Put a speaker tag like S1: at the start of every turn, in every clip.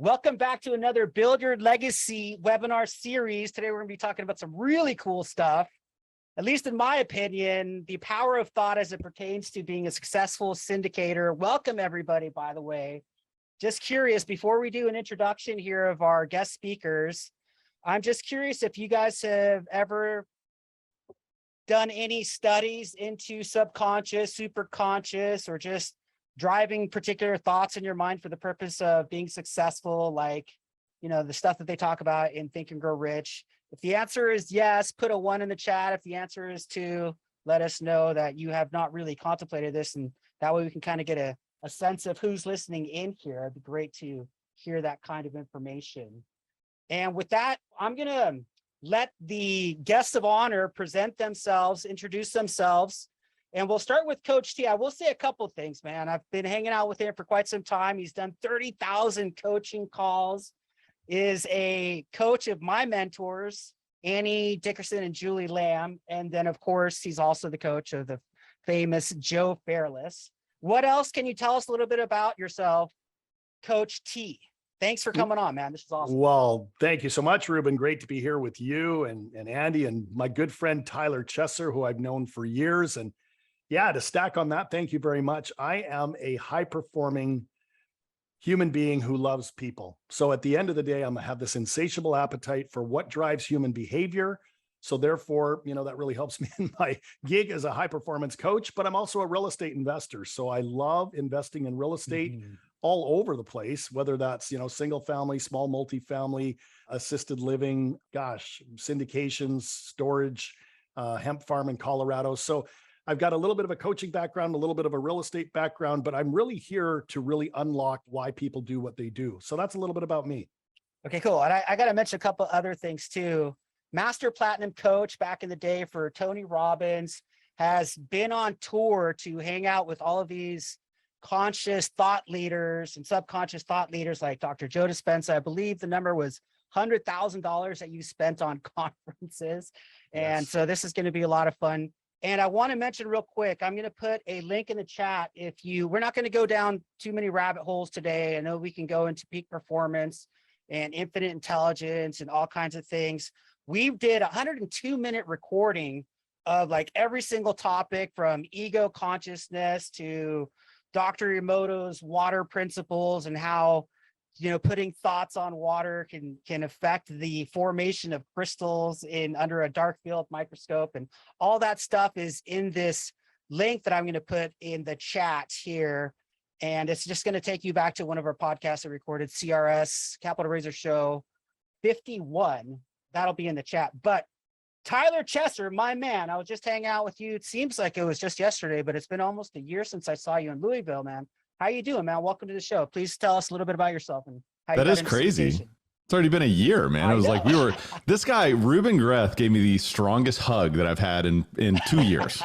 S1: Welcome back to another Build Your Legacy webinar series. Today, we're going to be talking about some really cool stuff. At least in my opinion, the power of thought as it pertains to being a successful syndicator. Welcome, everybody, by the way. Just curious, before we do an introduction here of our guest speakers, I'm just curious if you guys have ever done any studies into subconscious, superconscious, or just driving particular thoughts in your mind for the purpose of being successful, like, you know, the stuff that they talk about in Think and Grow Rich. If the answer is yes, put a 1 in the chat. If the answer is 2, let us know that you have not really contemplated this, and that way we can kind of get a sense of who's listening in here. It'd be great to hear that kind of information. And with that, I'm gonna let the guests of honor present themselves, introduce themselves. And we'll start with Coach T. I will say a couple of things, man. I've been hanging out with him for quite some time. He's done 30,000 coaching calls, is a coach of my mentors, Annie Dickerson and Julie Lamb. And then, of course, he's also the coach of the famous Joe Fairless. What else can you tell us a little bit about yourself, Coach T? Thanks for coming on, man. This is awesome.
S2: Well, thank you so much, Ruben. Great to be here with you and Andy and my good friend, Tyler Chesser, who I've known for years. And yeah, to stack on that, thank you very much. I am a high-performing human being who loves people. So at the end of the day, I have this insatiable appetite for what drives human behavior. So therefore, you know, that really helps me in my gig as a high-performance coach, but I'm also a real estate investor. So I love investing in real estate all over the place, whether that's, you know, single family, small multifamily, assisted living, gosh, syndications, storage, hemp farm in Colorado. So I've got a little bit of a coaching background, a little bit of a real estate background, but I'm really here to really unlock why people do what they do. So that's a little bit about me.
S1: Okay, cool. And I got to mention a couple other things too. Master Platinum coach back in the day for Tony Robbins, has been on tour to hang out with all of these conscious thought leaders and subconscious thought leaders like Dr. Joe Dispenza. I believe the number was $100,000 that you spent on conferences. And so this is going to be a lot of fun. And I want to mention real quick, I'm going to put a link in the chat. We're not going to go down too many rabbit holes today. I know we can go into peak performance and infinite intelligence and all kinds of things. We did a 102-minute recording of like every single topic, from ego consciousness to Dr. Emoto's water principles and how, you know, putting thoughts on water can affect the formation of crystals under a dark field microscope, and all that stuff is in this link that I'm going to put in the chat here. And it's just going to take you back to one of our podcasts that recorded, CRS Capital Raiser Show 51. That'll be in the chat. But Tyler Chesser, my man, I was just hanging out with you. It seems like it was just yesterday, but it's been almost a year since I saw you in Louisville, man. How you doing, man? Welcome to the show. Please tell us a little bit about yourself and how you got into
S3: crazy.
S1: syndication.
S3: It's already been a year, man. It was like this guy, Ruben Greth, gave me the strongest hug that I've had in 2 years.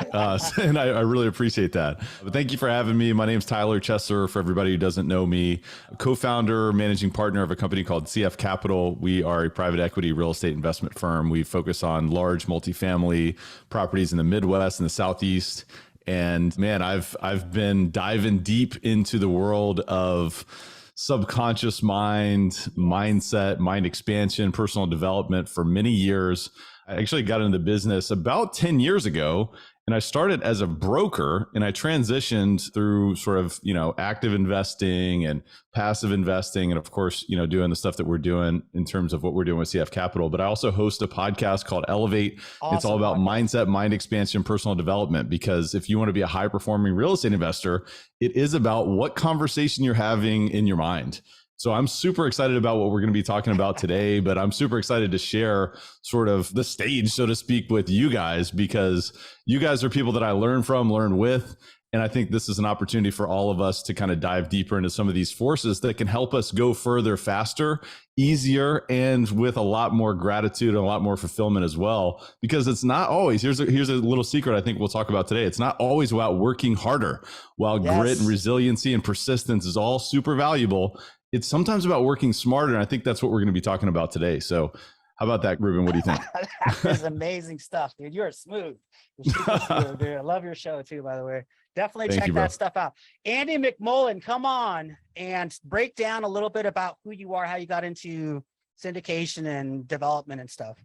S3: And I really appreciate that. But thank you for having me. My name's Tyler Chesser, for everybody who doesn't know me. Co-founder, managing partner of a company called CF Capital. We are a private equity real estate investment firm. We focus on large multifamily properties in the Midwest and the Southeast. And man, I've been diving deep into the world of subconscious mindset, mind expansion, personal development for many years. I actually got into the business about 10 years ago, and I started as a broker, and I transitioned through sort of, you know, active investing and passive investing. And of course, you know, doing the stuff that we're doing in terms of what we're doing with CF Capital. But I also host a podcast called Elevate. Awesome. It's all about mindset, mind expansion, personal development, because if you want to be a high performing real estate investor, it is about what conversation you're having in your mind. So I'm super excited about what we're going to be talking about today, but I'm super excited to share sort of the stage, so to speak, with you guys, because you guys are people that I learn from, learn with. And I think this is an opportunity for all of us to kind of dive deeper into some of these forces that can help us go further, faster, easier, and with a lot more gratitude and a lot more fulfillment as well. Because it's not always, here's a little secret I think we'll talk about today. It's not always about working harder. While grit and resiliency and persistence is all super valuable, it's sometimes about working smarter. And I think that's what we're going to be talking about today. So How about that, Ruben? What do you think?
S1: That is amazing stuff, dude. You're smooth. You're super smooth, dude. I love your show too, by the way. Definitely check that stuff out. Andy McMullen, come on and break down a little bit about who you are, how you got into syndication and development and stuff.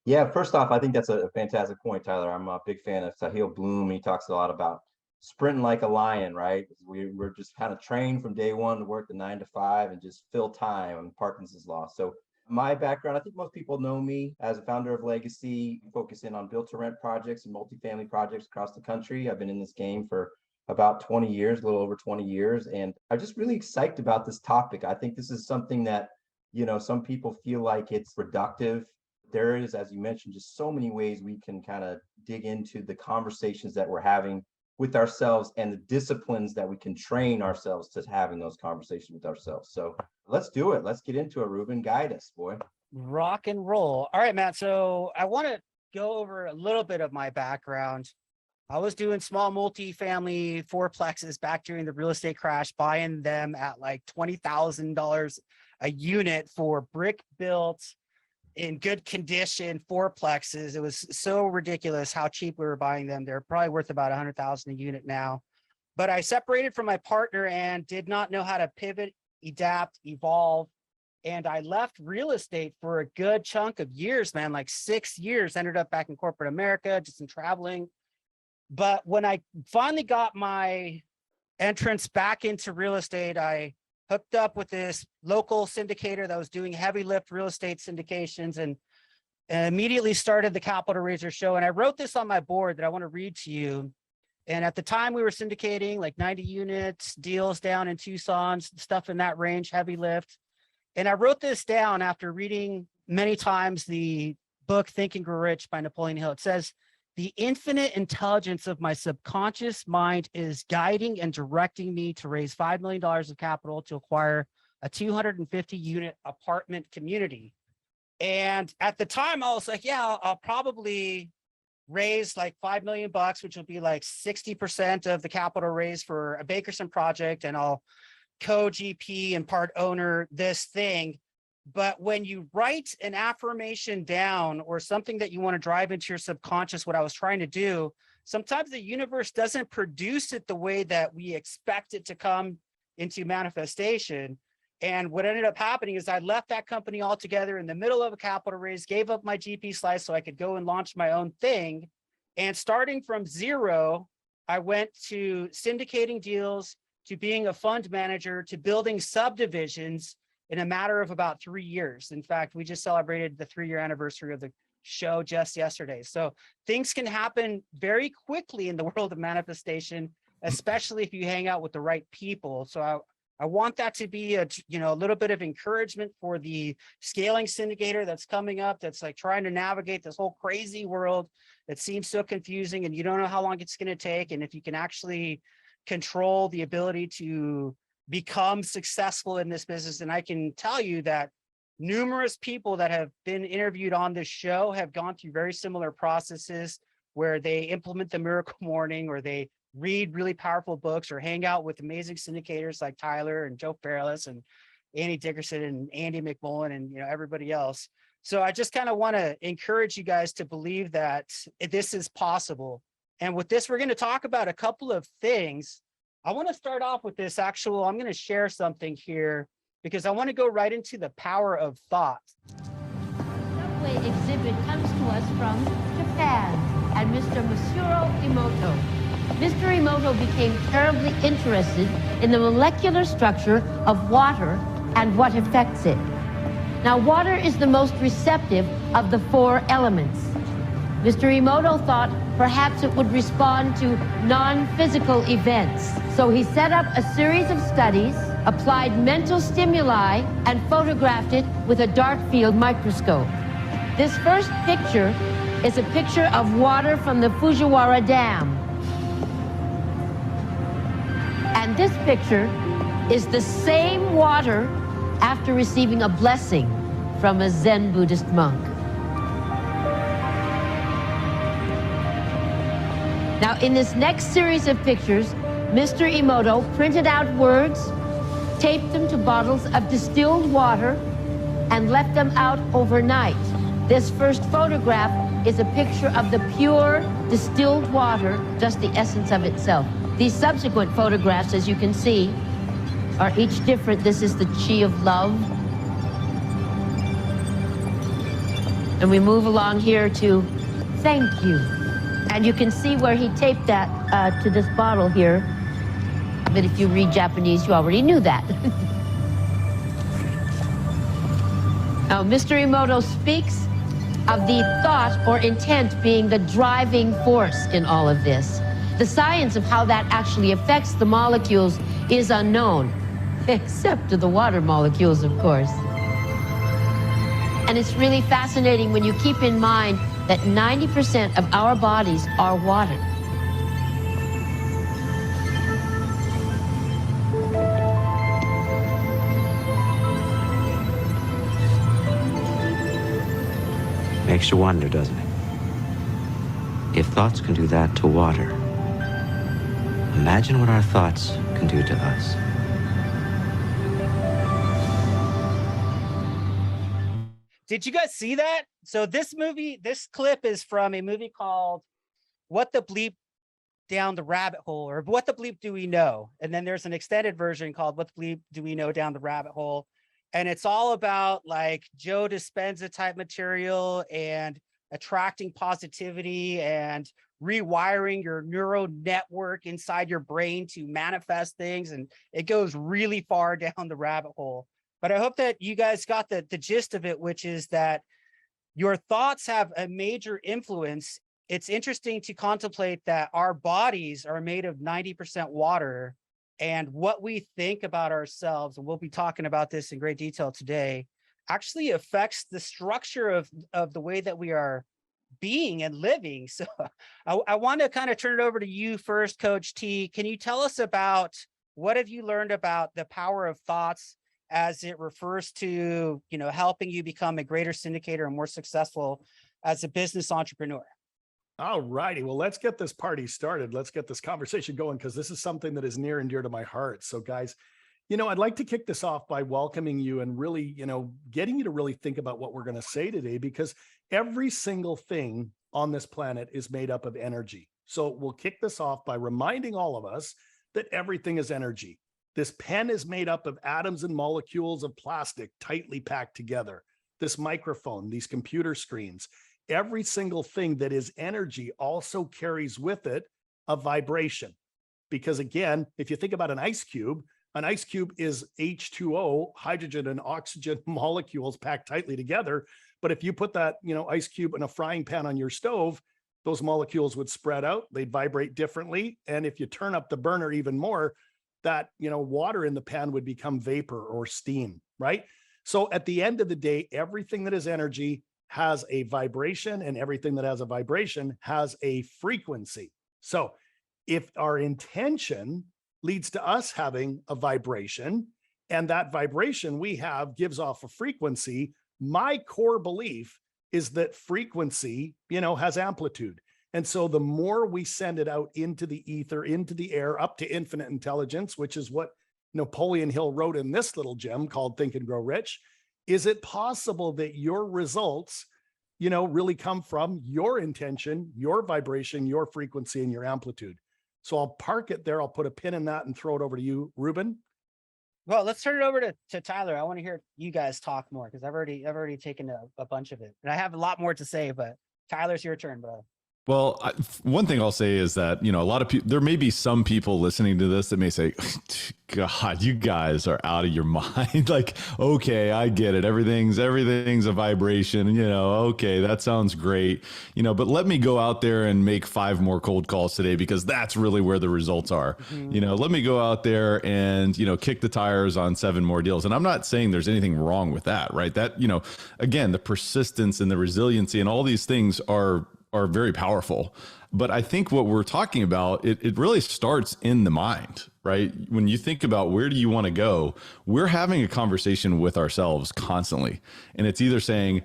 S4: Yeah, first off, I think that's a fantastic point, Tyler. I'm a big fan of Sahil Bloom. He talks a lot about sprinting like a lion, right? We're just kind of trained from day one to work the 9 to 5 and just fill time on Parkinson's law. So my background, I think most people know me as a founder of Legacy, focusing on build-to-rent projects and multifamily projects across the country. I've been in this game for about 20 years, a little over 20 years, and I'm just really excited about this topic. I think this is something that, you know, some people feel like it's reductive. There is, as you mentioned, just so many ways we can kind of dig into the conversations that we're having with ourselves and the disciplines that we can train ourselves to having those conversations with ourselves. So let's do it. Let's get into it, Ruben. Guide us, boy.
S1: Rock and roll. All right, Matt. So I want to go over a little bit of my background. I was doing small multifamily fourplexes back during the real estate crash, buying them at like $20,000 a unit for brick built in good condition fourplexes. It was so ridiculous how cheap we were buying them. They're probably worth about 100,000 a unit now. But I separated from my partner and did not know how to pivot, adapt, evolve. And I left real estate for a good chunk of years, man, like 6 years. Ended up back in corporate America, just in traveling. But when I finally got my entrance back into real estate, I hooked up with this local syndicator that was doing heavy lift real estate syndications and immediately started the Capital Raiser show. And I wrote this on my board that I want to read to you. And at the time we were syndicating like 90 units, deals down in Tucson, stuff in that range, heavy lift. And I wrote this down after reading many times the book Think and Grow Rich by Napoleon Hill. It says, "The infinite intelligence of my subconscious mind is guiding and directing me to raise $5 million of capital to acquire a 250 unit apartment community." And at the time I was like, yeah, I'll probably raise like $5 million, which will be like 60% of the capital raised for a Bakerson project. And I'll co-GP and part owner this thing. But when you write an affirmation down or something that you want to drive into your subconscious, what I was trying to do, sometimes the universe doesn't produce it the way that we expect it to come into manifestation. And what ended up happening is I left that company altogether in the middle of a capital raise, gave up my GP slice so I could go and launch my own thing. And starting from zero, I went to syndicating deals, to being a fund manager, to building subdivisions in a matter of about 3 years. In fact, we just celebrated the 3-year anniversary of the show just yesterday. So things can happen very quickly in the world of manifestation, especially if you hang out with the right people. So I want that to be a little bit of encouragement for the scaling syndicator that's coming up, that's like trying to navigate this whole crazy world that seems so confusing and you don't know how long it's going to take. And if you can actually control the ability to become successful in this business. And I can tell you that numerous people that have been interviewed on this show have gone through very similar processes where they implement the miracle morning, or they read really powerful books, or hang out with amazing syndicators like Tyler and Joe Fairless and Andy Dickerson and Andy McMullen and everybody else. So I just kind of want to encourage you guys to believe that this is possible. And with this, we're going to talk about a couple of things. I want to start off with this I'm going to share something here because I want to go right into the power of thought.
S5: Subway exhibit comes to us from Japan and Mr. Masuro Emoto. Mr. Emoto became terribly interested in the molecular structure of water and what affects it. Now, water is the most receptive of the 4 elements. Mr. Emoto thought perhaps it would respond to non-physical events. So he set up a series of studies, applied mental stimuli, and photographed it with a dark field microscope. This first picture is a picture of water from the Fujiwara Dam. And this picture is the same water after receiving a blessing from a Zen Buddhist monk. Now, in this next series of pictures, Mr. Emoto printed out words, taped them to bottles of distilled water, and left them out overnight. This first photograph is a picture of the pure distilled water, just the essence of itself. These subsequent photographs, as you can see, are each different. This is the chi of love. And we move along here to thank you. And you can see where he taped that to this bottle here. But if you read Japanese, you already knew that. Now, Mr. Emoto speaks of the thought or intent being the driving force in all of this. The science of how that actually affects the molecules is unknown, except to the water molecules, of course. And it's really fascinating when you keep in mind that 90% of our bodies are water.
S6: Makes you wonder, doesn't it? If thoughts can do that to water, imagine what our thoughts can do to us.
S1: Did you guys see that? So this clip is from a movie called What the Bleep Down the Rabbit Hole, or What the Bleep Do We Know? And then there's an extended version called What the Bleep Do We Know Down the Rabbit Hole? And it's all about like Joe Dispenza type material and attracting positivity and rewiring your neural network inside your brain to manifest things. And it goes really far down the rabbit hole. But I hope that you guys got the gist of it, which is that your thoughts have a major influence. It's interesting to contemplate that our bodies are made of 90% water, and what we think about ourselves, and we'll be talking about this in great detail today, actually affects the structure of the way that we are being and living. So I want to kind of turn it over to you first, Coach T. Can you tell us about what have you learned about the power of thoughts as it refers to, you know, helping you become a greater syndicator and more successful as a business entrepreneur?
S2: All righty. Well, let's get this party started. Let's get this conversation going, because this is something that is near and dear to my heart. So guys, you know, I'd like to kick this off by welcoming you and really, you know, getting you to really think about what we're going to say today, because every single thing on this planet is made up of energy. So we'll kick this off by reminding all of us that everything is energy. This pen is made up of atoms and molecules of plastic tightly packed together. This microphone, these computer screens, every single thing that is energy also carries with it a vibration. Because again, if you think about an ice cube is H2O, hydrogen and oxygen molecules packed tightly together. But if you put that, you know, ice cube in a frying pan on your stove, those molecules would spread out, they'd vibrate differently. And if you turn up the burner even more, that, you know, water in the pan would become vapor or steam, right? So at the end of the day, everything that is energy has a vibration, and everything that has a vibration has a frequency. So if our intention leads to us having a vibration, and that vibration we have gives off a frequency, my core belief is that frequency, you know, has amplitude. And so the more we send it out into the ether, into the air, up to infinite intelligence, which is what Napoleon Hill wrote in this little gem called Think and Grow Rich, is it possible that your results, you know, really come from your intention, your vibration, your frequency, and your amplitude? So I'll park it there. I'll put a pin in that and throw it over to you, Ruben.
S1: Well, let's turn it over to Tyler. I want to hear you guys talk more, because I've already taken a bunch of it, and I have a lot more to say, but Tyler's your turn, bro.
S3: Well, one thing I'll say is that, you know, a lot of people, there may be some people listening to this that may say, God, you guys are out of your mind. Like, okay, I get it. Everything's a vibration, you know, okay, that sounds great, you know, but let me go out there and make 5 more cold calls today, because that's really where the results are. Mm-hmm. You know, let me go out there and, you know, kick the tires on 7 more deals. And I'm not saying there's anything wrong with that, right? That, you know, again, the persistence and the resiliency and all these things are very powerful. But I think what we're talking about, it really starts in the mind, right? When you think about where do you want to go, we're having a conversation with ourselves constantly. And it's either saying,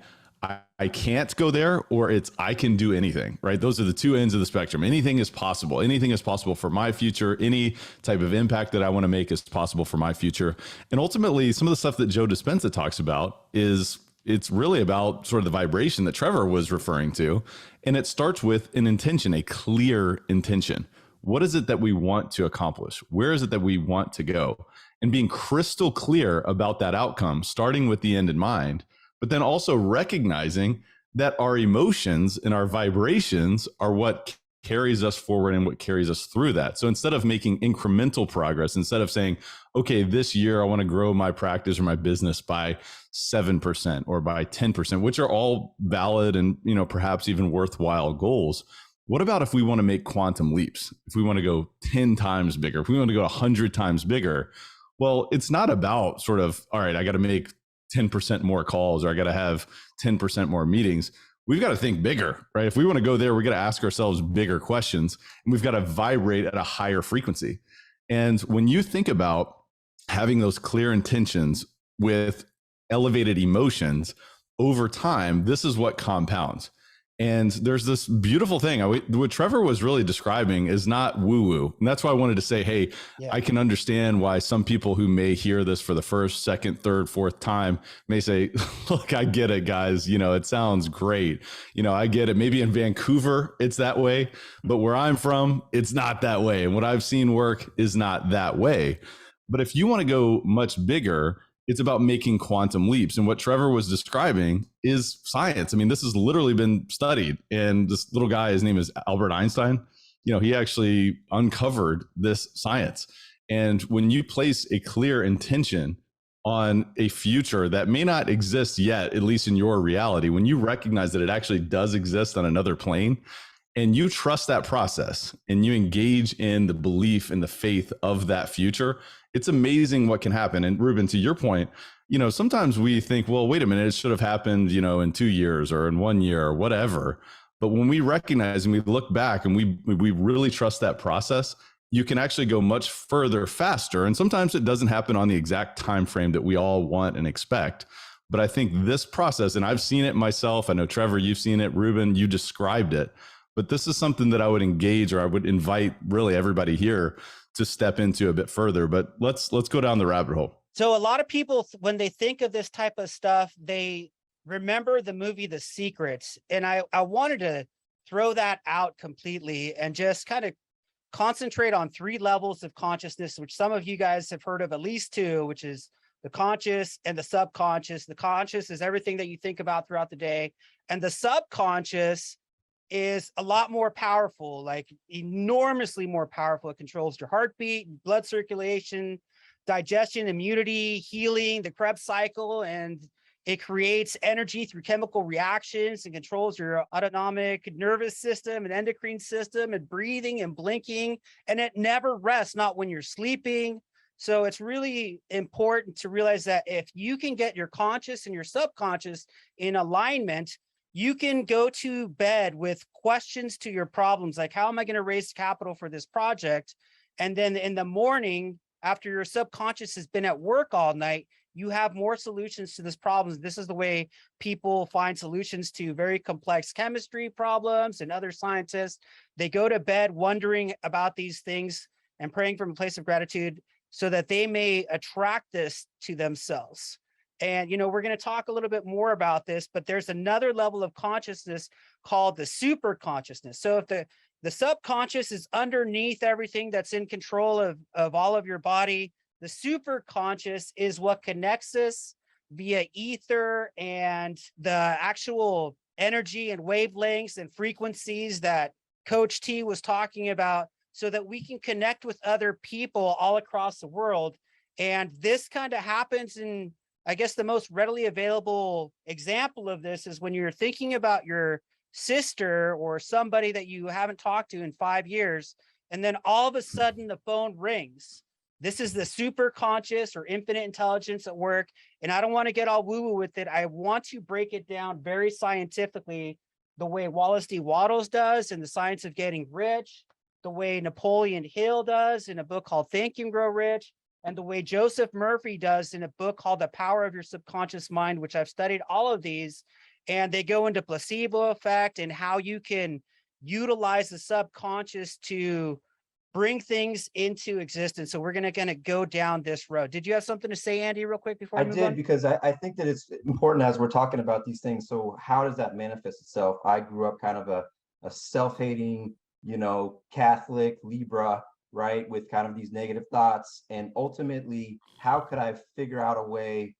S3: I can't go there, or it's I can do anything, right? Those are the two ends of the spectrum. Anything is possible. Anything is possible for my future. Any type of impact that I want to make is possible for my future. And ultimately, some of the stuff that Joe Dispenza talks about is it's really about sort of the vibration that Trevor was referring to. And it starts with an intention, a clear intention. What is it that we want to accomplish? Where is it that we want to go? And being crystal clear about that outcome, starting with the end in mind, but then also recognizing that our emotions and our vibrations are what carries us forward and what carries us through that. So instead of making incremental progress, instead of saying, okay, this year I want to grow my practice or my business by 7% or by 10%, which are all valid and, perhaps even worthwhile goals. What about if we want to make quantum leaps? If we want to go 10 times bigger, if we want to go 100 times bigger, well, it's not about sort of, all right, I got to make 10% more calls, or I got to have 10% more meetings. We've got to think bigger, right? If we want to go there, we got to ask ourselves bigger questions, and we've got to vibrate at a higher frequency. And when you think about having those clear intentions with elevated emotions over time, this is what compounds. And there's this beautiful thing. What Trevor was really describing is not woo-woo. And that's why I wanted to say, hey, I can understand why some people who may hear this for the first, second, third, fourth time may say, look, I get it, guys. It sounds great. I get it. Maybe in Vancouver, it's that way. But where I'm from, it's not that way. And what I've seen work is not that way. But if you want to go much bigger, it's about making quantum leaps. And what Trevor was describing is science. I mean, this has literally been studied. And this little guy, his name is Albert Einstein. He actually uncovered this science. And when you place a clear intention on a future that may not exist yet, at least in your reality, when you recognize that it actually does exist on another plane, and you trust that process and you engage in the belief and the faith of that future, it's amazing what can happen. And Ruben, to your point, sometimes we think, well, wait a minute, it should have happened, in 2 years or in 1 year or whatever. But when we recognize and we look back and we really trust that process, you can actually go much further faster. And sometimes it doesn't happen on the exact time frame that we all want and expect. But I think this process, and I've seen it myself, I know Trevor, you've seen it, Ruben, you described it. But this is something that I would engage, or I would invite really everybody here to step into a bit further. But let's go down the rabbit hole.
S1: So a lot of people, when they think of this type of stuff, they remember the movie The Secret. And I wanted to throw that out completely and just kind of concentrate on 3 levels of consciousness, which some of you guys have heard of at least 2, which is the conscious and the subconscious. The conscious is everything that you think about throughout the day. And the subconscious is a lot more powerful, like enormously more powerful. It controls your heartbeat, blood circulation, digestion, immunity, healing, the Krebs cycle, and it creates energy through chemical reactions and controls your autonomic nervous system and endocrine system and breathing and blinking, and it never rests, not when you're sleeping. So it's really important to realize that if you can get your conscious and your subconscious in alignment, you can go to bed with questions to your problems, like how am I going to raise capital for this project? And then in the morning, after your subconscious has been at work all night, you have more solutions to this problem. This is the way people find solutions to very complex chemistry problems, and other scientists. They go to bed wondering about these things and praying from a place of gratitude so that they may attract this to themselves. And, we're going to talk a little bit more about this, but there's another level of consciousness called the super consciousness. So if the subconscious is underneath everything that's in control of all of your body, the super conscious is what connects us via ether and the actual energy and wavelengths and frequencies that Coach T was talking about, so that we can connect with other people all across the world. And this kind of happens in, I guess the most readily available example of this is when you're thinking about your sister or somebody that you haven't talked to in 5 years, and then all of a sudden the phone rings. This is the super conscious or infinite intelligence at work. And I don't want to get all woo-woo with it. I want to break it down very scientifically, the way Wallace D. Wattles does in The Science of Getting Rich, the way Napoleon Hill does in a book called Think and Grow Rich, and the way Joseph Murphy does in a book called The Power of Your Subconscious Mind, which I've studied all of these. and they go into placebo effect and how you can utilize the subconscious to bring things into existence. So we're going to go down this road. Did you have something to say, Andy, real quick before
S4: I
S1: we move
S4: did,
S1: on?
S4: because I think that it's important as we're talking about these things. So how does that manifest itself? I grew up kind of a self-hating, Catholic Libra, right? With kind of these negative thoughts. And ultimately, how could I figure out a way,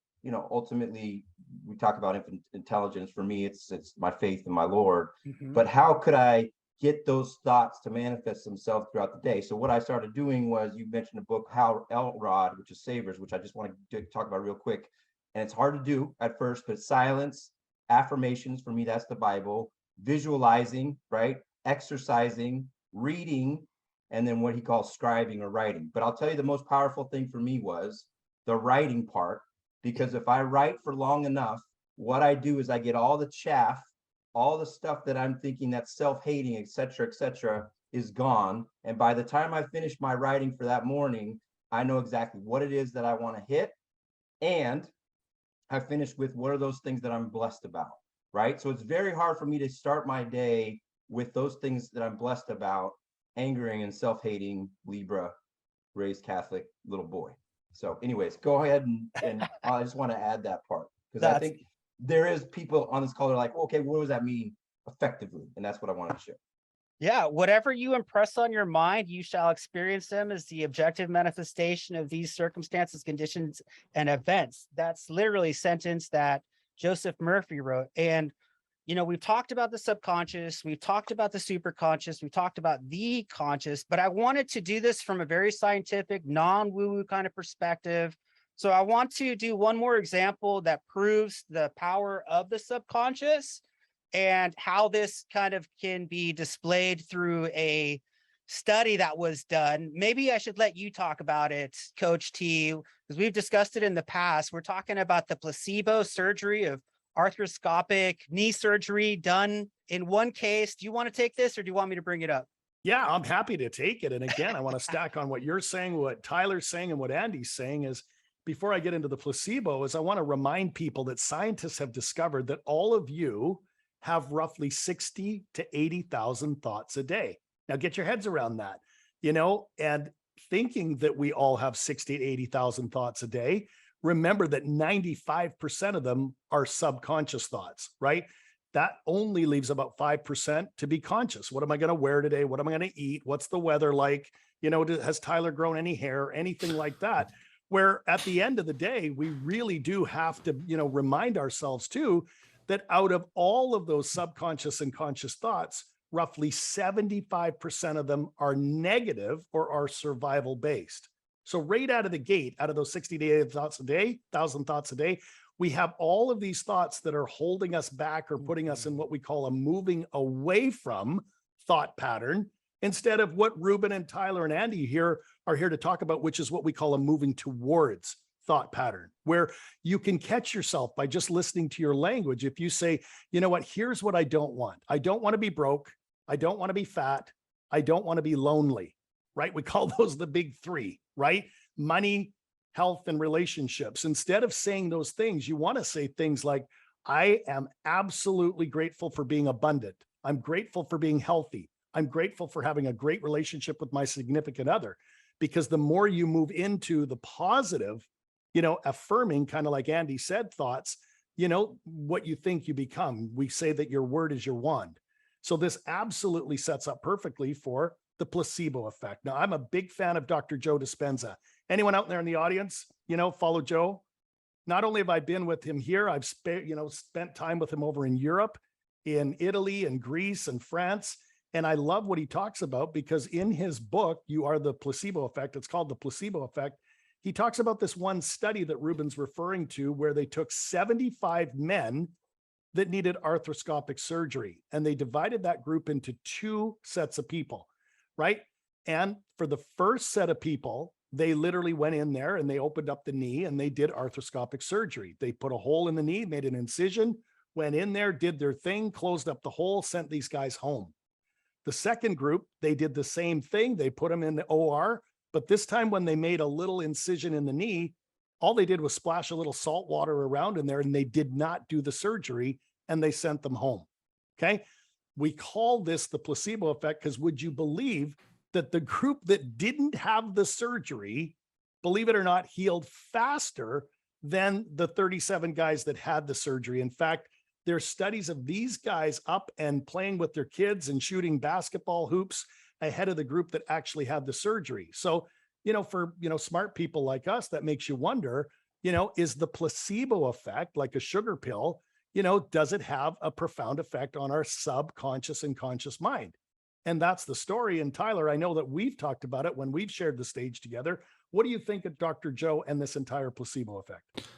S4: ultimately we talk about infant intelligence. For me, it's my faith in my Lord, but how could I get those thoughts to manifest themselves throughout the day? So what I started doing was, you mentioned a book, Hal Elrod, which is Savers, which I just want to talk about real quick. And it's hard to do at first, but silence, affirmations, for me, that's the Bible, visualizing, right? Exercising, reading, and then what he calls scribing or writing. But I'll tell you, the most powerful thing for me was the writing part, because if I write for long enough, what I do is I get all the chaff, all the stuff that I'm thinking that's self-hating, et cetera, is gone. And by the time I finish my writing for that morning, I know exactly what it is that I want to hit. And I finished with what are those things that I'm blessed about, right? So it's very hard for me to start my day with those things that I'm blessed about, angering and self-hating Libra, raised Catholic little boy. So anyways, go ahead and I just want to add that part, because I think there is people on this call that are like, okay, what does that mean effectively? And that's what I wanted to share.
S1: Yeah, whatever you impress on your mind, you shall experience them as the objective manifestation of these circumstances, conditions, and events. That's literally a sentence that Joseph Murphy wrote. And, we've talked about the subconscious, we've talked about the superconscious, we've talked about the conscious, but I wanted to do this from a very scientific, non-woo-woo kind of perspective. So I want to do one more example that proves the power of the subconscious and how this kind of can be displayed through a study that was done. Maybe I should let you talk about it, Coach T, because we've discussed it in the past. We're talking about the placebo surgery of arthroscopic knee surgery done in one case. Do you want to take this, or do you want me to bring it up?
S2: Yeah, I'm happy to take it. And again, I want to stack on what you're saying, what Tyler's saying, and what Andy's saying. Is before I get into the placebo, is I want to remind people that scientists have discovered that all of you have roughly 60 to 80,000 thoughts a day. Now get your heads around that, and thinking that we all have 60 to 80,000 thoughts a day. Remember that 95% of them are subconscious thoughts, right? That only leaves about 5% to be conscious. What am I going to wear today? What am I going to eat? What's the weather like? Has Tyler grown any hair? Anything like that? Where at the end of the day, we really do have to, remind ourselves too, that out of all of those subconscious and conscious thoughts, roughly 75% of them are negative or are survival based. So right out of the gate, out of those 60 to 1,000 thoughts a day, we have all of these thoughts that are holding us back or putting us in what we call a moving away from thought pattern, instead of what Ruben and Tyler and Andy here are here to talk about, which is what we call a moving towards thought pattern, where you can catch yourself by just listening to your language. If you say, you know what, here's what I don't want. I don't want to be broke. I don't want to be fat. I don't want to be lonely, right? We call those the big three, right? Money, health, and relationships. Instead of saying those things, you want to say things like, I am absolutely grateful for being abundant. I'm grateful for being healthy. I'm grateful for having a great relationship with my significant other. Because the more you move into the positive, affirming, kind of like Andy said, thoughts, what you think you become. We say that your word is your wand. So this absolutely sets up perfectly for the placebo effect. Now, I'm a big fan of Dr. Joe Dispenza. Anyone out there in the audience, follow Joe? Not only have I been with him here, I've spent time with him over in Europe, in Italy and Greece and France. And I love what he talks about, because in his book, You Are the Placebo Effect, it's called The Placebo Effect. He talks about this one study that Ruben's referring to, where they took 75 men that needed arthroscopic surgery, and they divided that group into two sets of people, right? And for the first set of people, they literally went in there and they opened up the knee and they did arthroscopic surgery. They put a hole in the knee, made an incision, went in there, did their thing, closed up the hole, sent these guys home. The second group, they did the same thing. They put them in the OR, but this time when they made a little incision in the knee, all they did was splash a little salt water around in there, and they did not do the surgery. and they sent them home. Okay. We call this the placebo effect because would you believe that the group that didn't have the surgery, believe it or not, healed faster than the 37 guys that had the surgery? In fact, there's studies of these guys up and playing with their kids and shooting basketball hoops ahead of the group that actually had the surgery. So, for, smart people like us, that makes you wonder, is the placebo effect like a sugar pill? Does it have a profound effect on our subconscious and conscious mind? And that's the story. And Tyler, I know that we've talked about it when we've shared the stage together. What do you think of Dr. Joe and this entire placebo effect?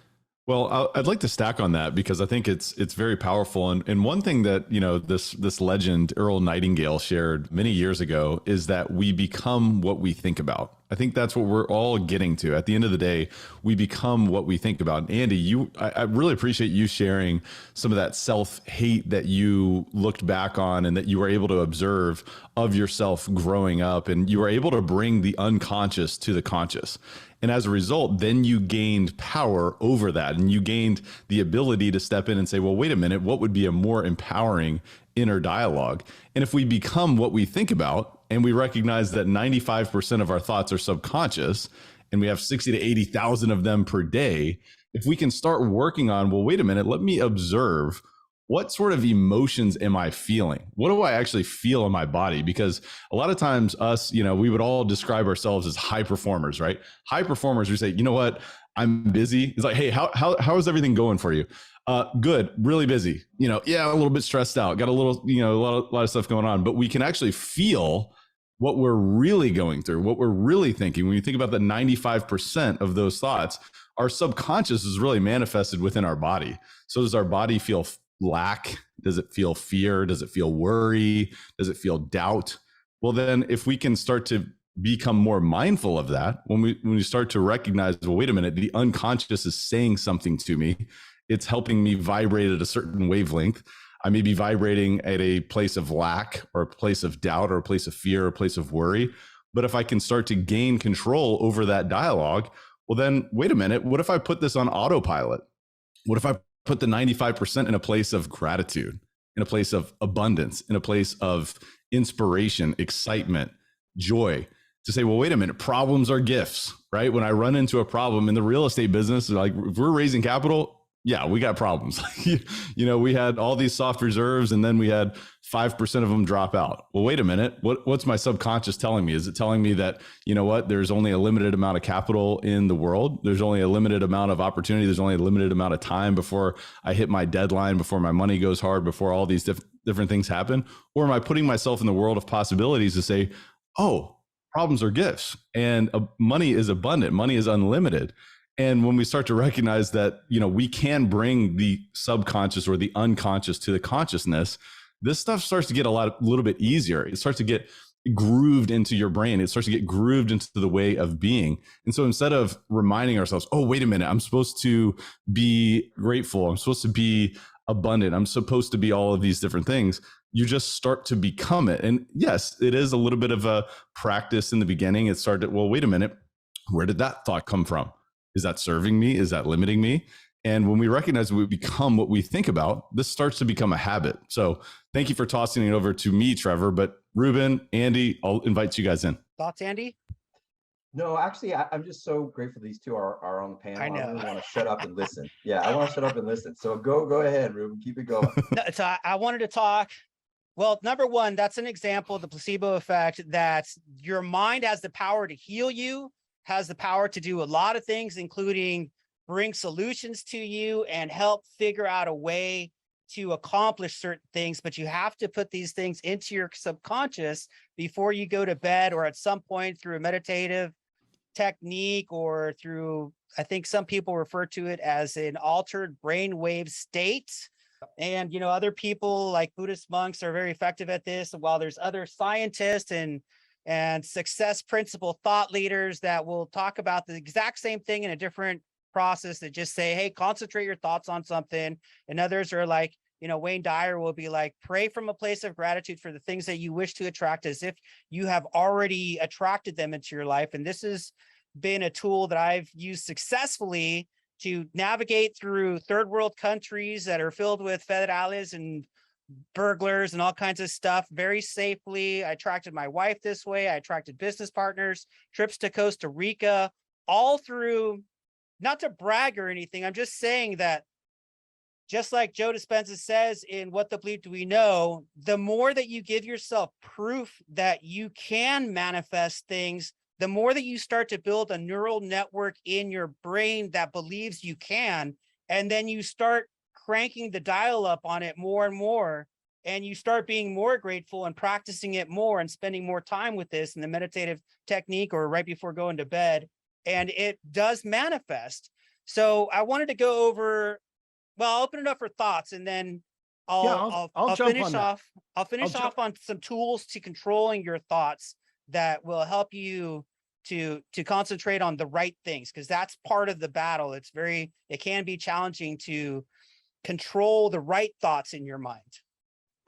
S3: Well, I'd like to stack on that because I think it's very powerful. And one thing that, this legend, Earl Nightingale, shared many years ago is that we become what we think about. I think that's what we're all getting to. At the end of the day, we become what we think about. And Andy, I really appreciate you sharing some of that self-hate that you looked back on and that you were able to observe of yourself growing up. And you were able to bring the unconscious to the conscious. And as a result, then you gained power over that. And you gained the ability to step in and say, well, wait a minute, what would be a more empowering inner dialogue? And if we become what we think about, and we recognize that 95% of our thoughts are subconscious, and we have 60 to 80,000 of them per day, if we can start working on, well, wait a minute, let me observe what sort of emotions am I feeling? What do I actually feel in my body? Because a lot of times us, we would all describe ourselves as high performers, right? High performers, we say, you know what? I'm busy. It's like, hey, how is everything going for you? Good, really busy. Yeah, a little bit stressed out. Got a little, a lot of stuff going on. But we can actually feel what we're really going through, what we're really thinking. When you think about the 95% of those thoughts, our subconscious is really manifested within our body. So does our body feel lack? Does it feel fear? Does it feel worry? Does it feel doubt? Well, then if we can start to become more mindful of that, when we start to recognize, well, wait a minute, the unconscious is saying something to me. It's helping me vibrate at a certain wavelength. I may be vibrating at a place of lack or a place of doubt or a place of fear or a place of worry. But if I can start to gain control over that dialogue, well, then wait a minute, what if I put this on autopilot? What if I put the 95% in a place of gratitude, in a place of abundance, in a place of inspiration, excitement, joy, to say, well, wait a minute, problems are gifts, right? When I run into a problem in the real estate business, like if we're raising capital, yeah, we got problems. We had all these soft reserves and then we had 5% of them drop out. Well, wait a minute. What's my subconscious telling me? Is it telling me that, there's only a limited amount of capital in the world. There's only a limited amount of opportunity. There's only a limited amount of time before I hit my deadline, before my money goes hard, before all these different things happen? Or am I putting myself in the world of possibilities to say, oh, problems are gifts and money is abundant. Money is unlimited. And when we start to recognize that, we can bring the subconscious or the unconscious to the consciousness, this stuff starts to get a little bit easier. It starts to get grooved into your brain. It starts to get grooved into the way of being. And so instead of reminding ourselves, oh, wait a minute, I'm supposed to be grateful. I'm supposed to be abundant. I'm supposed to be all of these different things. You just start to become it. And yes, it is a little bit of a practice in the beginning. It started, well, wait a minute, where did that thought come from? Is that serving me? Is that limiting me? And when we recognize we become what we think about, this starts to become a habit. So thank you for tossing it over to me, Trevor. But Ruben, Andy, I'll invite you guys in.
S1: Thoughts, Andy?
S4: No, actually, I'm just so grateful these two are on the panel.
S1: I know.
S4: I really want to shut up and listen. Yeah, I want to shut up and listen. So go ahead, Ruben. Keep it going.
S1: So I wanted to talk. Well, number one, that's an example of the placebo effect, that your mind has the power to heal you, has the power to do a lot of things, including bring solutions to you and help figure out a way to accomplish certain things. But you have to put these things into your subconscious before you go to bed, or at some point through a meditative technique, or through, I think some people refer to it as an altered brainwave state. And, other people like Buddhist monks are very effective at this. While there's other scientists and success principle thought leaders that will talk about the exact same thing in a different process, that just say, hey, concentrate your thoughts on something. And others are like, Wayne Dyer will be like, pray from a place of gratitude for the things that you wish to attract, as if you have already attracted them into your life. And this has been a tool that I've used successfully navigate through third world countries that are filled with federales and burglars and all kinds of stuff very safely. I attracted my wife this way. I attracted business partners, trips to Costa Rica, all through, not to brag or anything. I'm just saying that just like Joe Dispenza says in What the Bleep Do We Know, the more that you give yourself proof that you can manifest things, the more that you start to build a neural network in your brain that believes you can, and then you start cranking the dial up on it more and more, and you start being more grateful and practicing it more and spending more time with this in the meditative technique or right before going to bed, and it does manifest. So I wanted to go over, well, I'll open it up for thoughts, and then I'll
S2: jump
S1: finish
S2: on that.
S1: off. I'll finish off on some tools to controlling your thoughts that will help you to concentrate on the right things, because that's part of the battle. It can be challenging to control the right thoughts in your mind.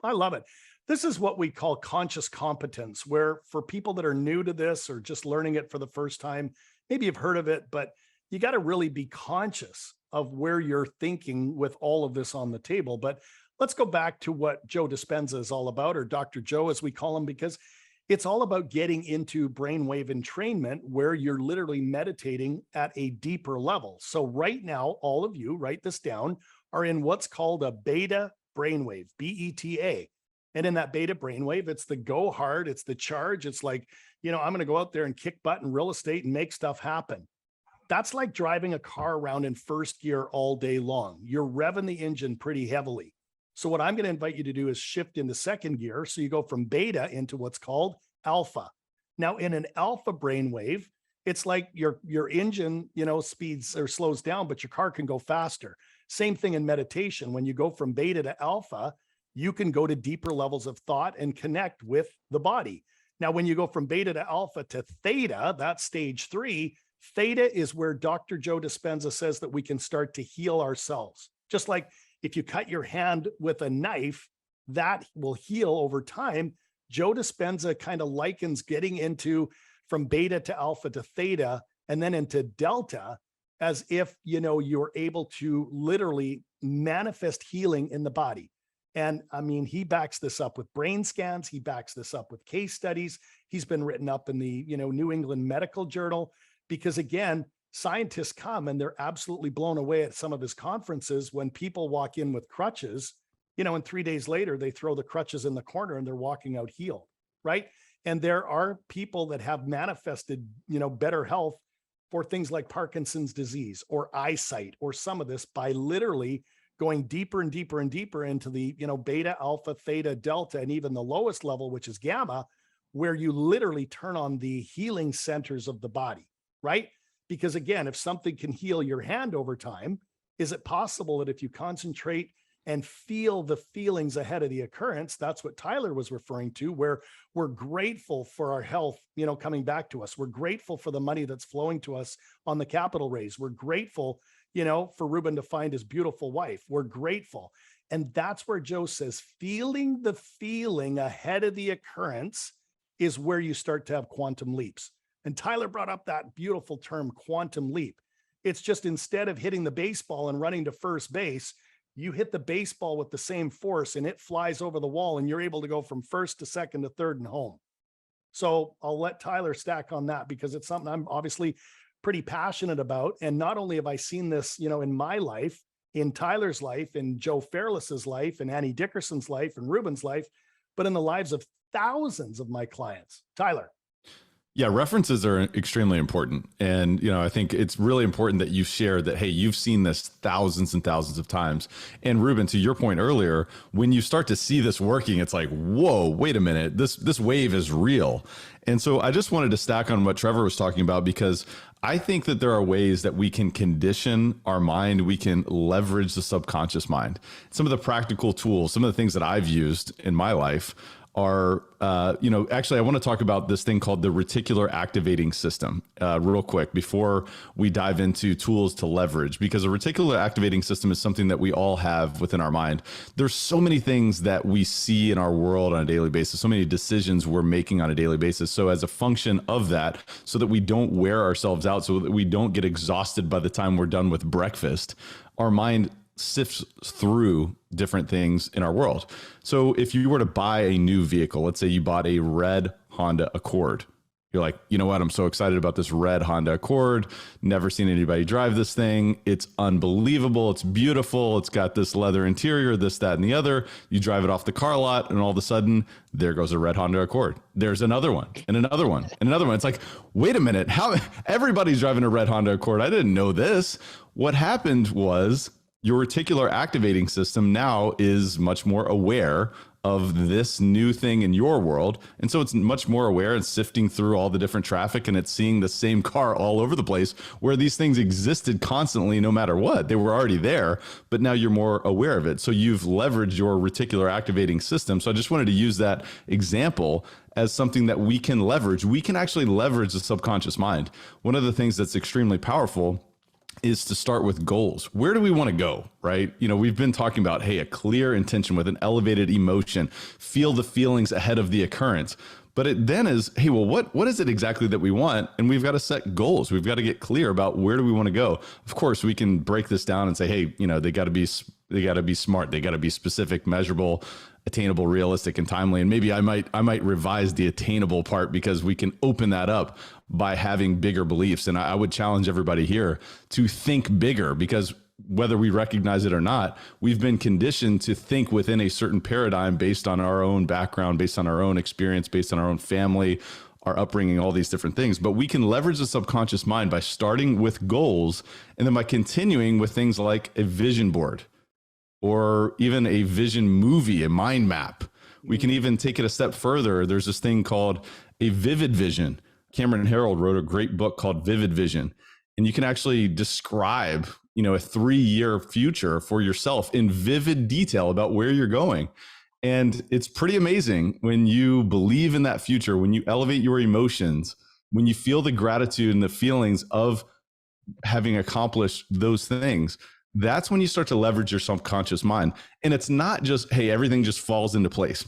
S2: I love it. This is what we call conscious competence, where for people that are new to this or just learning it for the first time, maybe you've heard of it, but you got to really be conscious of where you're thinking with all of this on the table. But let's go back to what Joe Dispenza is all about, or Dr. Joe, as we call him, because it's all about getting into brainwave entrainment where you're literally meditating at a deeper level. So right now, all of you, write this down, are in what's called a beta brainwave, BETA. And in that beta brainwave, it's the go hard, it's the charge. It's like, I'm going to go out there and kick butt in real estate and make stuff happen. That's like driving a car around in first gear all day long. You're revving the engine pretty heavily. So what I'm going to invite you to do is shift into second gear. So you go from beta into what's called alpha. Now in an alpha brainwave, it's like your engine, speeds or slows down, but your car can go faster. Same thing in meditation. When you go from beta to alpha, you can go to deeper levels of thought and connect with the body. Now, when you go from beta to alpha to theta, that's stage 3. Theta is where Dr. Joe Dispenza says that we can start to heal ourselves. Just like if you cut your hand with a knife, that will heal over time. Joe Dispenza kind of likens getting into from beta to alpha to theta and then into delta as if, you're able to literally manifest healing in the body. And I mean, he backs this up with brain scans. He backs this up with case studies. He's been written up in the, New England Medical Journal, because again, scientists come and they're absolutely blown away at some of his conferences when people walk in with crutches, and 3 days later, they throw the crutches in the corner and they're walking out healed, right? And there are people that have manifested, better health for things like Parkinson's disease or eyesight or some of this by literally going deeper and deeper and deeper into the, beta, alpha, theta, delta, and even the lowest level, which is gamma, where you literally turn on the healing centers of the body, right? Because again, if something can heal your hand over time, is it possible that if you concentrate and feel the feelings ahead of the occurrence, that's what Tyler was referring to, where we're grateful for our health, coming back to us. We're grateful for the money that's flowing to us on the capital raise. We're grateful, for Ruben to find his beautiful wife. We're grateful. And that's where Joe says, feeling the feeling ahead of the occurrence is where you start to have quantum leaps. And Tyler brought up that beautiful term, quantum leap. It's just instead of hitting the baseball and running to first base, you hit the baseball with the same force and it flies over the wall and you're able to go from first to second to third and home. So I'll let Tyler stack on that because it's something I'm obviously pretty passionate about. And not only have I seen this, in my life, in Tyler's life, in Joe Fairless's life, and Annie Dickerson's life, and Ruben's life, but in the lives of thousands of my clients. Tyler.
S3: Yeah, references are extremely important. And, I think it's really important that you share that, hey, you've seen this thousands and thousands of times. And Ruben, to your point earlier, when you start to see this working, it's like, whoa, wait a minute, this wave is real. And so I just wanted to stack on what Trevor was talking about, because I think that there are ways that we can condition our mind. We can leverage the subconscious mind. Some of the practical tools, some of the things that I've used in my life are, actually, I want to talk about this thing called the reticular activating system real quick before we dive into tools to leverage, because a reticular activating system is something that we all have within our mind. There's so many things that we see in our world on a daily basis, so many decisions we're making on a daily basis. So as a function of that, so that we don't wear ourselves out, so that we don't get exhausted by the time we're done with breakfast, our mind sifts through different things in our world. So if you were to buy a new vehicle, let's say you bought a red Honda Accord, you're like, you know what? I'm so excited about this red Honda Accord. Never seen anybody drive this thing. It's unbelievable. It's beautiful. It's got this leather interior, this, that, and the other. You drive it off the car lot, and all of a sudden, there goes a red Honda Accord. There's another one, and another one, and another one. It's like, wait a minute. How everybody's driving a red Honda Accord? I didn't know this. What happened was your reticular activating system now is much more aware of this new thing in your world. And so it's much more aware and sifting through all the different traffic, and it's seeing the same car all over the place, where these things existed constantly, no matter what. They were already there, but now you're more aware of it. So you've leveraged your reticular activating system. So I just wanted to use that example as something that we can leverage. We can actually leverage the subconscious mind. One of the things that's extremely powerful is to start with goals. Where do we want to go, right? We've been talking about, hey, a clear intention with an elevated emotion, feel the feelings ahead of the occurrence. But it then is, hey, well, what is it exactly that we want? And we've got to set goals. We've got to get clear about where do we want to go. Of course, we can break this down and say, hey, they got to be smart. They got to be specific, measurable, attainable, realistic, and timely. And maybe I might revise the attainable part, because we can open that up by having bigger beliefs. And I would challenge everybody here to think bigger, because whether we recognize it or not, we've been conditioned to think within a certain paradigm based on our own background, based on our own experience, based on our own family, our upbringing, all these different things. But we can leverage the subconscious mind by starting with goals, and then by continuing with things like a vision board, or even a vision movie, a mind map. We can even take it a step further. There's this thing called a vivid vision. Cameron Herold wrote a great book called Vivid Vision, and you can actually describe, a 3-year future for yourself in vivid detail about where you're going. And it's pretty amazing when you believe in that future, when you elevate your emotions, when you feel the gratitude and the feelings of having accomplished those things. That's when you start to leverage your subconscious mind. And it's not just, hey, everything just falls into place.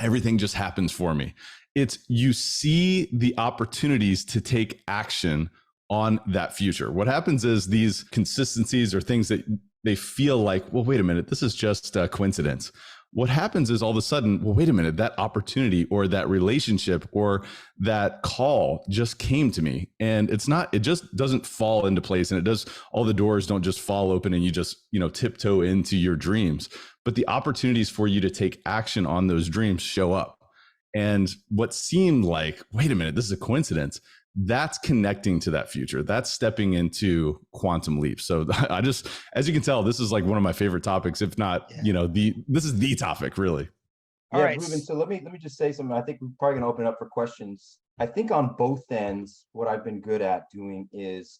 S3: Everything just happens for me. It's you see the opportunities to take action on that future. What happens is these consistencies or things that they feel like, well, wait a minute, this is just a coincidence. What happens is all of a sudden, well, wait a minute, that opportunity or that relationship or that call just came to me. And it just doesn't fall into place. And all the doors don't just fall open and you just, tiptoe into your dreams. But the opportunities for you to take action on those dreams show up. And what seemed like, wait a minute, this is a coincidence, that's connecting to that future. That's stepping into quantum leaps. So as you can tell, this is like one of my favorite topics, if not, this is the topic, really.
S4: All right, Ruben, so let me just say something. I think we're probably going to open up for questions. I think on both ends, what I've been good at doing is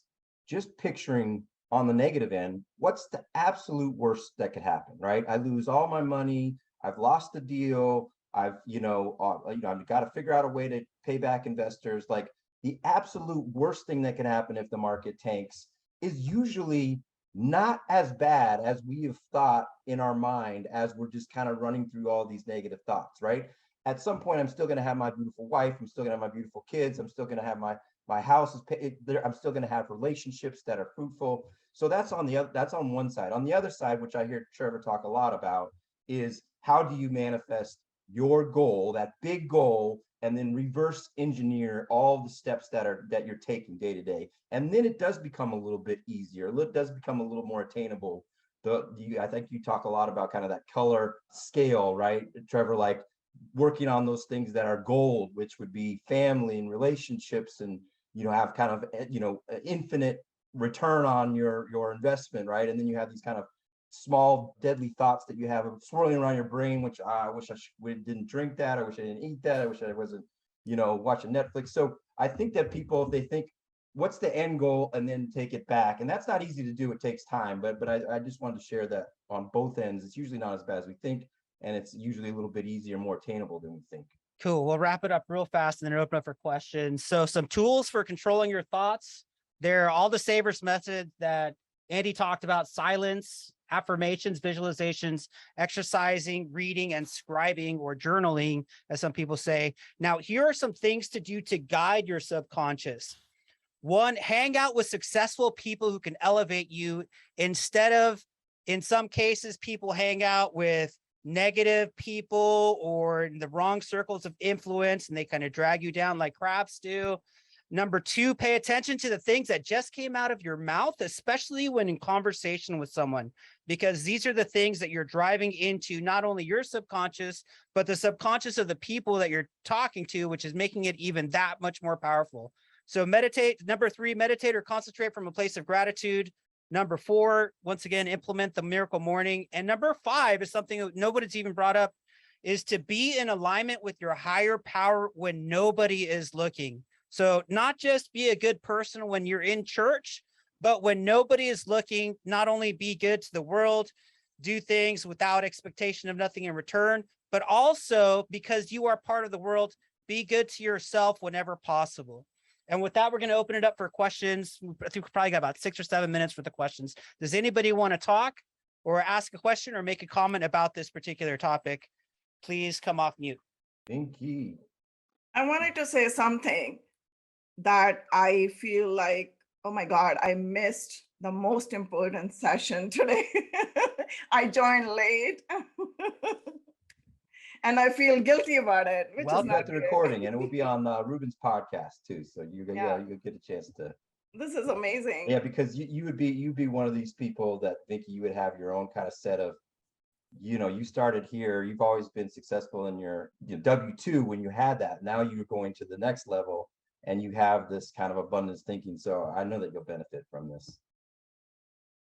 S4: just picturing on the negative end, what's the absolute worst that could happen, right? I lose all my money. I've lost the deal. I've got to figure out a way to pay back investors. Like, the absolute worst thing that can happen if the market tanks is usually not as bad as we have thought in our mind as we're just kind of running through all these negative thoughts, right? At some point, I'm still going to have my beautiful wife. I'm still going to have my beautiful kids. I'm still going to have my house. I'm still going to have relationships that are fruitful. So that's on one side. On the other side, which I hear Trevor talk a lot about, is how do you manifest your goal, that big goal, and then reverse engineer all the steps that you're taking day to day. And then it does become a little bit easier. It does become a little more attainable. I think you talk a lot about kind of that color scale, right, Trevor, like working on those things that are gold, which would be family and relationships, and, have kind of, infinite return on your investment, right? And then you have these kind of small deadly thoughts that you have swirling around your brain, which I wish we didn't drink that. I wish I didn't eat that. I wish I wasn't, watching Netflix. So I think that people, if they think, what's the end goal, and then take it back, and that's not easy to do. It takes time, but I just wanted to share that on both ends. It's usually not as bad as we think. and it's usually a little bit easier, more attainable than we think.
S1: Cool. We'll wrap it up real fast and then open up for questions. So some tools for controlling your thoughts. They're all the Savers methods that Andy talked about: silence, affirmations, visualizations, exercising, reading, and scribing, or journaling, as some people say. Now, here are some things to do to guide your subconscious. One, hang out with successful people who can elevate you instead of, in some cases, people hang out with negative people or in the wrong circles of influence, and they kind of drag you down like crabs do. Number two, pay attention to the things that just came out of your mouth, especially when in conversation with someone, because these are the things that you're driving into not only your subconscious, but the subconscious of the people that you're talking to, which is making it even that much more powerful. So meditate. Number three, meditate or concentrate from a place of gratitude. Number four, once again, implement the miracle morning. And number five is something that nobody's even brought up, is to be in alignment with your higher power when nobody is looking. So not just be a good person when you're in church, but when nobody is looking, not only be good to the world, do things without expectation of nothing in return, but also, because you are part of the world, be good to yourself whenever possible. And with that, we're going to open it up for questions. I think we probably got about 6 or 7 minutes for the questions. Does anybody want to talk or ask a question or make a comment about this particular topic? Please come off mute.
S4: Thank you.
S7: I wanted to say something that I feel like, oh my God, I missed the most important session today. I joined late. And I feel guilty about it, which
S4: Well,
S7: is
S4: you
S7: not
S4: got the
S7: good.
S4: recording, and it will be on Ruben's podcast too. So you get a chance to.
S7: This is amazing.
S4: Yeah, because you'd be one of these people that think you would have your own kind of set of, you started here. You've always been successful in your W-2 when you had that. Now you're going to the next level, and you have this kind of abundance thinking. So I know that you'll benefit from this.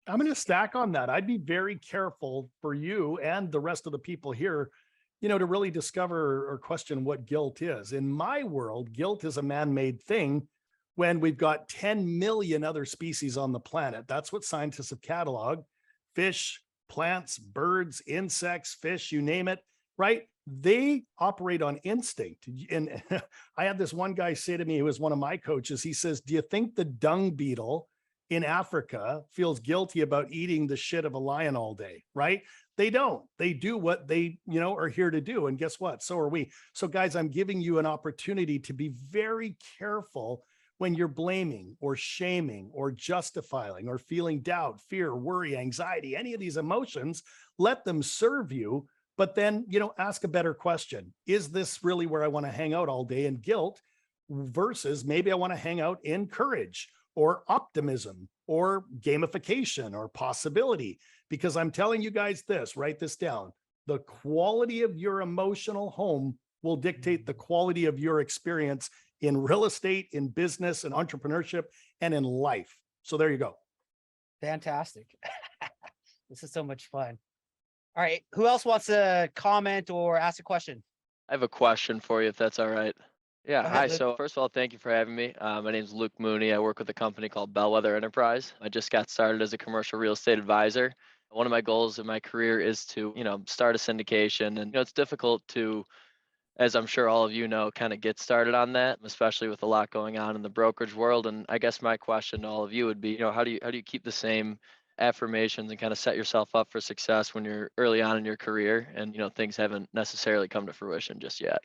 S2: I'm going to stack on that. I'd be very careful for you and the rest of the people here, to really discover or question what guilt is. In my world, guilt is a man-made thing when we've got 10 million other species on the planet. That's what scientists have cataloged. Fish, plants, birds, insects, fish, you name it, right? They operate on instinct. And I had this one guy say to me, who was one of my coaches, he says, do you think the dung beetle in Africa feels guilty about eating the shit of a lion all day, right? They don't. They do what they, are here to do. And guess what? So are we. So guys, I'm giving you an opportunity to be very careful when you're blaming or shaming or justifying or feeling doubt, fear, worry, anxiety, any of these emotions. Let them serve you. But then, ask a better question. Is this really where I want to hang out all day in guilt versus maybe I want to hang out in courage or optimism or gamification or possibility? Because I'm telling you guys this, write this down. The quality of your emotional home will dictate the quality of your experience in real estate, in business, in entrepreneurship, and in life. So there you go.
S1: Fantastic. This is so much fun. All right. Who else wants to comment or ask a question?
S8: I have a question for you, if that's all right. Yeah.
S1: Go ahead,
S8: Hi.
S1: Luke.
S8: So first of all, thank you for having me. My name is Luke Mooney. I work with a company called Bellwether Enterprise. I just got started as a commercial real estate advisor. One of my goals in my career is to, start a syndication. And, it's difficult to, as I'm sure all of you know, kind of get started on that, especially with a lot going on in the brokerage world. And I guess my question to all of you would be, how do you keep the same affirmations and kind of set yourself up for success when you're early on in your career and, things haven't necessarily come to fruition just yet?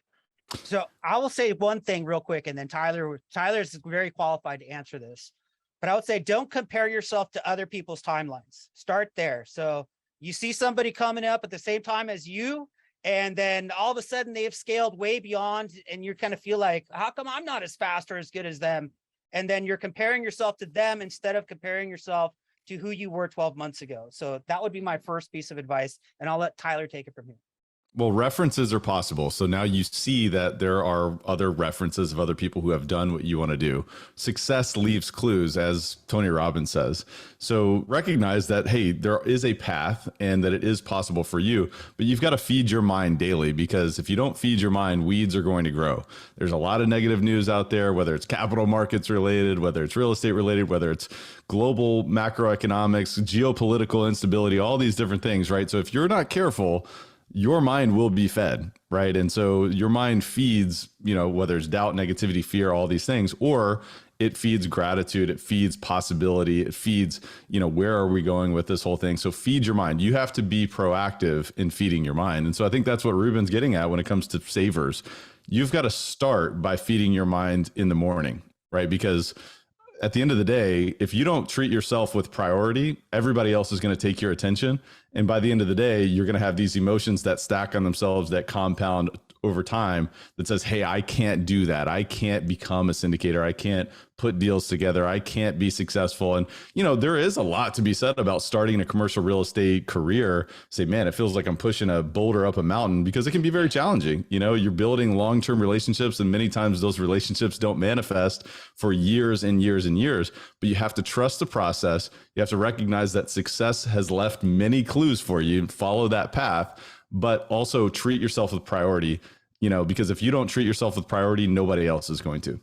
S1: So I will say one thing real quick, and then Tyler's very qualified to answer this. But I would say, don't compare yourself to other people's timelines. Start there. So you see somebody coming up at the same time as you, and then all of a sudden they have scaled way beyond, and you kind of feel like, how come I'm not as fast or as good as them? And then you're comparing yourself to them instead of comparing yourself to who you were 12 months ago. So that would be my first piece of advice, and I'll let Tyler take it from here.
S3: Well, references are possible. So now you see that there are other references of other people who have done what you want to do. Success leaves clues, as Tony Robbins says. So recognize that, hey, there is a path and that it is possible for you, but you've got to feed your mind daily, because if you don't feed your mind, weeds are going to grow. There's a lot of negative news out there, whether it's capital markets related, whether it's real estate related, whether it's global macroeconomics, geopolitical instability, all these different things, right? So if you're not careful, your mind will be fed, right? And so your mind feeds, whether it's doubt, negativity, fear, all these things, or it feeds gratitude, it feeds possibility, it feeds, where are we going with this whole thing? So feed your mind. You have to be proactive in feeding your mind. And so I think that's what Ruben's getting at when it comes to savers. You've got to start by feeding your mind in the morning, right? Because at the end of the day, if you don't treat yourself with priority, everybody else is going to take your attention. And by the end of the day, you're going to have these emotions that stack on themselves, that compound over time, that says, hey, I can't do that. I can't become a syndicator. I can't put deals together. I can't be successful. And, there is a lot to be said about starting a commercial real estate career. Say, man, it feels like I'm pushing a boulder up a mountain, because it can be very challenging. You're building long-term relationships, and many times those relationships don't manifest for years and years and years, but you have to trust the process. You have to recognize that success has left many clues for you. Follow that path, but also treat yourself with priority, because if you don't treat yourself with priority, nobody else is going to.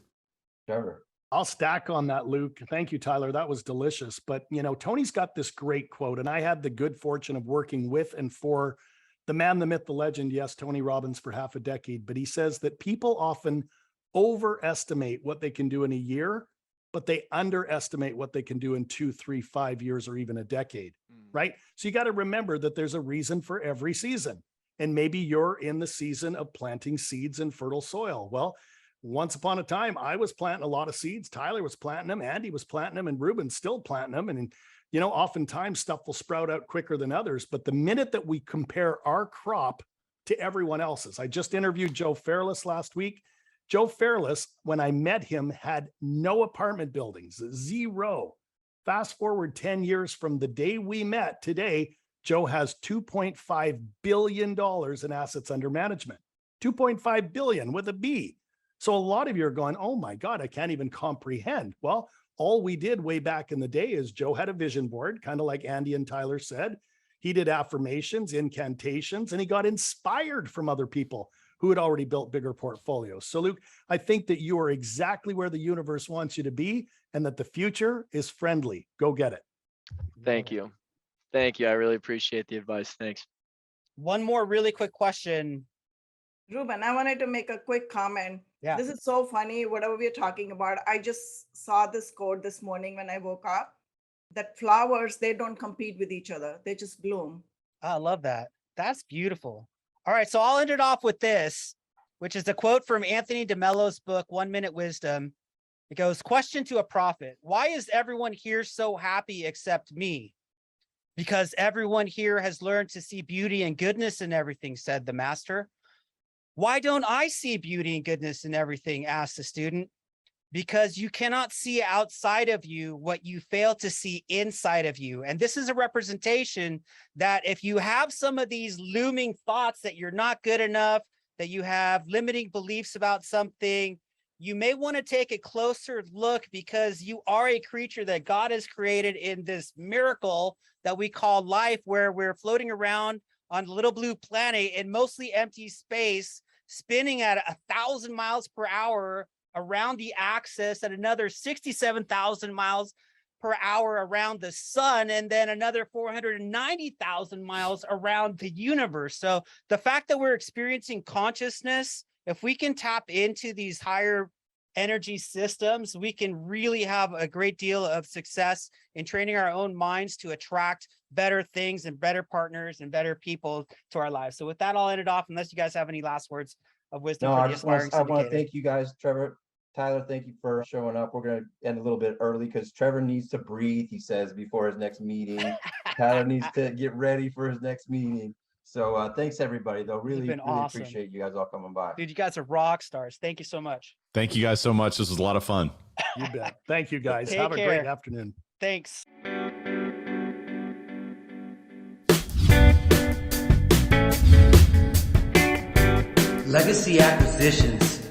S4: Trevor.
S2: I'll stack on that, Luke. Thank you, Tyler. That was delicious. But, Tony's got this great quote, and I had the good fortune of working with and for the man, the myth, the legend. Yes, Tony Robbins for half a decade. But he says that people often overestimate what they can do in a year, but they underestimate what they can do in 2, 3, 5 years, or even a decade, right? So you got to remember that there's a reason for every season. And maybe you're in the season of planting seeds in fertile soil. Well, once upon a time, I was planting a lot of seeds. Tyler was planting them. Andy was planting them, and Ruben's still planting them. And, oftentimes stuff will sprout out quicker than others. But the minute that we compare our crop to everyone else's, I just interviewed Joe Fairless last week. Joe Fairless, when I met him, had no apartment buildings, zero. Fast forward 10 years from the day we met today, Joe has $2.5 billion in assets under management. 2.5 billion with a B. So a lot of you are going, oh my God, I can't even comprehend. Well, all we did way back in the day is Joe had a vision board, kind of like Andy and Tyler said. He did affirmations, incantations, and he got inspired from other people who had already built bigger portfolios. So Luke, I think that you are exactly where the universe wants you to be, and that the future is friendly. Go get it.
S8: Thank you. Thank you. I really appreciate the advice. Thanks.
S1: One more really quick question.
S7: Ruben, I wanted to make a quick comment.
S1: Yeah.
S7: This is so funny, whatever we're talking about. I just saw this quote this morning when I woke up, that flowers, they don't compete with each other. They just bloom.
S1: I love that. That's beautiful. All right. So I'll end it off with this, which is a quote from Anthony DeMello's book, 1 Minute Wisdom. It goes, question to a prophet. Why is everyone here so happy except me? Because everyone here has learned to see beauty and goodness in everything, said the master. Why don't I see beauty and goodness in everything? Asked the student. Because you cannot see outside of you what you fail to see inside of you. And this is a representation that if you have some of these looming thoughts that you're not good enough, that you have limiting beliefs about something, you may want to take a closer look, because you are a creature that God has created in this miracle that we call life, where we're floating around on the little blue planet in mostly empty space, spinning at 1,000 miles per hour around the axis, at another 67,000 miles per hour around the sun, and then another 490,000 miles around the universe. So the fact that we're experiencing consciousness, if we can tap into these higher energy systems, we can really have a great deal of success in training our own minds to attract better things and better partners and better people to our lives. So with that, I'll end it off, unless you guys have any last words of wisdom.
S4: No,
S1: For
S4: I
S1: the
S4: just want
S1: aspiring
S4: to
S1: syndicator.
S4: thank you guys, Trevor, Tyler. Thank you for showing up. We're going to end a little bit early because Trevor needs to breathe, he says, before his next meeting. Tyler needs to get ready for his next meeting. So thanks everybody, though. Really
S1: awesome.
S4: Appreciate you guys all coming by.
S1: Dude, you guys are rock stars. Thank you so much.
S3: Thank you guys so much. This was a lot of fun.
S2: You bet. Thank you guys.
S1: Take
S2: Have a
S1: care.
S2: great afternoon.
S1: Thanks.
S9: Legacy Acquisitions